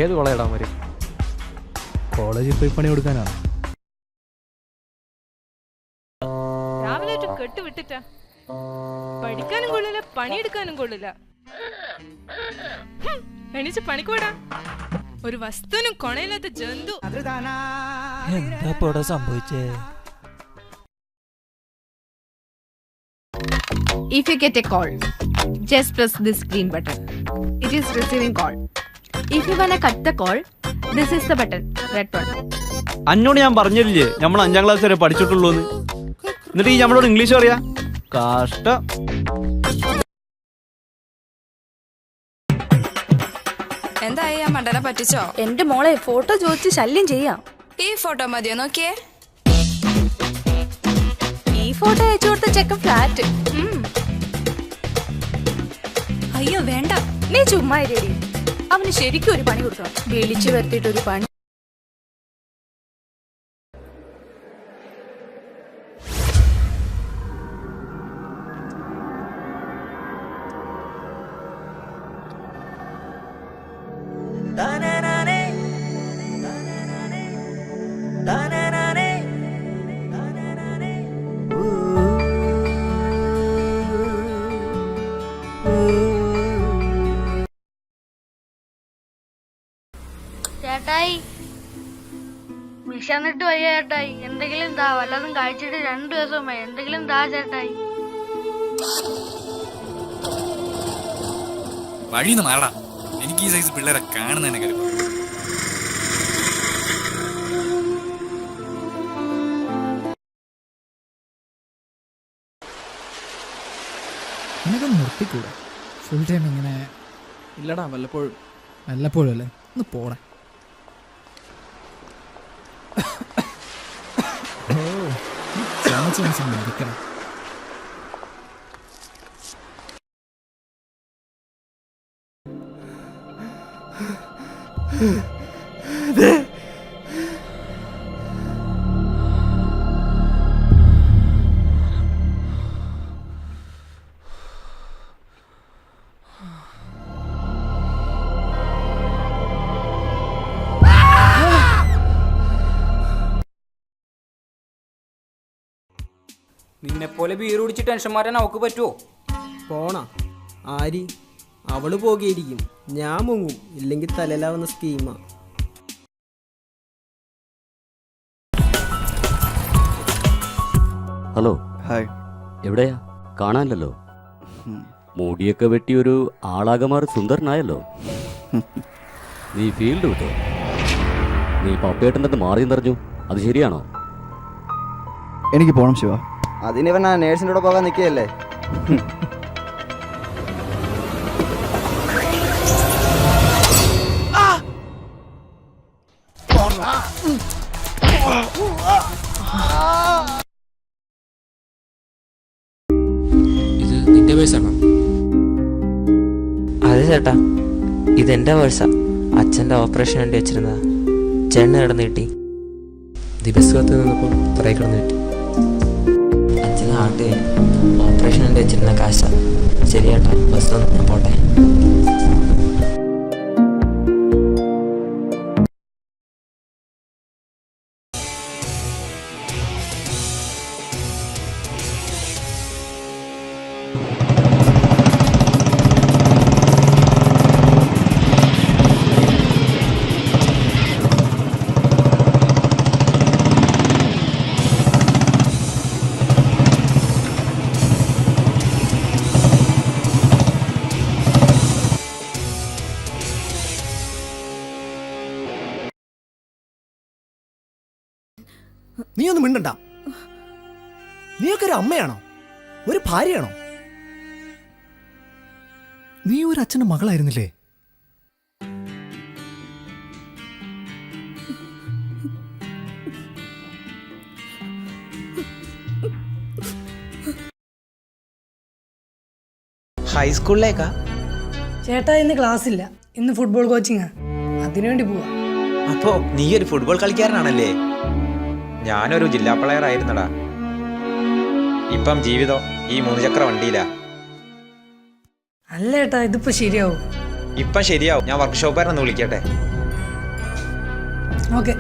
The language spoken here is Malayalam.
ഏത് കോളേജിടാൻ വരും? കോളേജിൽ പോയി പണി കൊടുക്കാനാണ്. രാവിലെ കെട്ട് വിട്ടിട്ടാ പഠിക്കാനും കൊള്ളില്ല, പണിയെടുക്കാനും കൊള്ളില്ല. എണീച്ച് പണിക്ക് വിടാ. ഒരു വസ്തുവിനും കൊണയില്ലാത്ത ജന്തു. എന്താ സംഭവിച്ചേ? If you get a call, just press this green button. It is receiving call. If you wanna cut the call, this is the button, red one. അന്നോട് ഞാൻ പറഞ്ഞില്ലേ നമ്മൾ 5ാം ക്ലാസ് വരെ പഠിച്ചിട്ടുള്ളൂ എന്ന്. എന്നിട്ട് ഈ നമ്മളോട് ഇംഗ്ലീഷ് പറയാ? കഷ്ടം. എന്തായി ആ മണ്ടനെ പറ്റിച്ചോ? എന്റെ മോളെ ഫോട്ടോ ചോദിച്ച് ശല്യം ചെയ്യാം. ഈ ഫോട്ടോ മതിയോ നോക്കിയേ? ഈ ഫോട്ടോ അയച്ചു കൊടുത്ത ചെക്കൻ ഫ്ലാറ്റ്. അയ്യോ വേണ്ട, നീ ചുമ്മാ ഇരടി. അവന് ശരിക്കും ഒരു പണി കൊടുക്കണം. വിളിച്ചു വരുത്തിയിട്ട് ഒരു പണി. ചേട്ടായി വിശന്നിട്ട് വയ്യ ചേട്ടായി, എന്തെങ്കിലും താ. വല്ലതും കഴിച്ചിട്ട് 2 ദിവസമായി. എന്തെങ്കിലും താ ചേട്ടായി. വഴിന്ന് മാറടാ. എനിക്ക് ഈ സൈസ് പിള്ളേരെ കാണുന്നതിനെ കരുതും. നിനക്കൊന്ന് നിർത്തിക്കൂടെ? ഫുൾ ടൈം ഇങ്ങനെ? ഇല്ലടാ, വല്ലപ്പോഴും. വല്ലപ്പോഴും അല്ലേ? ഒന്ന് പോടാ. മരിക്കണം. നിന്നെപ്പോലെ ബീർ കുടിച്ച് ടെൻഷൻ മാറ്റാൻ അവൾക്ക് പറ്റുമോ? പോണ ആരി അവള് പോകേയിരിക്കും, ഞാൻ മുങ്ങും. ഇല്ലെങ്കിൽ തലയിലാവുന്ന സ്കീമാ. ഹലോ. ഹായ്. എവിടെയാ? കാണാനല്ലോ. മുടിയൊക്കെ വെട്ടി ഒരു ആളാകെ മാറി സുന്ദരനായല്ലോ. നീ ഫീൽഡ് വിട്ടോ? നീ പപ്പേട്ടൻ്റെ മാറി നിറഞ്ഞു, അത് ശരിയാണോ? എനിക്ക് പോണം ശിവ. അതിനിവൻ ആ നേഴ്സിൻ്റെ കൂടെ പോകാൻ നിൽക്കുകയല്ലേ? ഇത് നിന്റെ പേഴ്സാണോ? അതെ ചേട്ടാ, ഇതെന്റെ പേഴ്സാ. അച്ഛൻ്റെ ഓപ്പറേഷൻ വേണ്ടി വെച്ചിരുന്നതാ. ചേട്ടന് കിടന്ന് കിട്ടി. ബസ് കാത്ത് നിന്നപ്പോൾ തറയിൽ കിടന്ന് കിട്ടി. അച്ഛൻ ഹാർട്ട് കഴിഞ്ഞു. ഓപ്പറേഷൻ വേണ്ടി വെച്ചിരുന്ന കാശാ. ശരി ചേട്ടാ, ബസ് ഞാൻ പോട്ടെ. നീ ഒന്നും മിണ്ടണ്ട. നീയൊക്കെ ഒരു അമ്മയാണോ? ഒരു ഭാര്യയാണോ? നീ ഒരു അച്ഛൻ്റെ മകളായിരുന്നില്ലേ? ഹൈസ്കൂളിലേക്കാ? ചേട്ടാ ഇന്ന് ക്ലാസ് ഇല്ല, ഇന്ന് ഫുട്ബോൾ കോച്ചിങ്ങാ. അതിനുവേണ്ടി പോവാ. അപ്പോ നീ ഒരു ഫുട്ബോൾ കളിക്കാരനാണല്ലേ? ഞാനൊരു ജില്ലാ പ്ലെയർ ആയിരുന്നടാ. ഇപ്പം ജീവിതം ഈ 3 ചക്ര വണ്ടിയിലാ. അല്ല ഏട്ടാ, ഇതിപ്പോ ശരിയാവും. ഇപ്പം ശരിയാവും. ഞാൻ വർക്ക്ഷോപ്പുകാരനൊന്ന് വിളിക്കട്ടെ. ഓക്കെ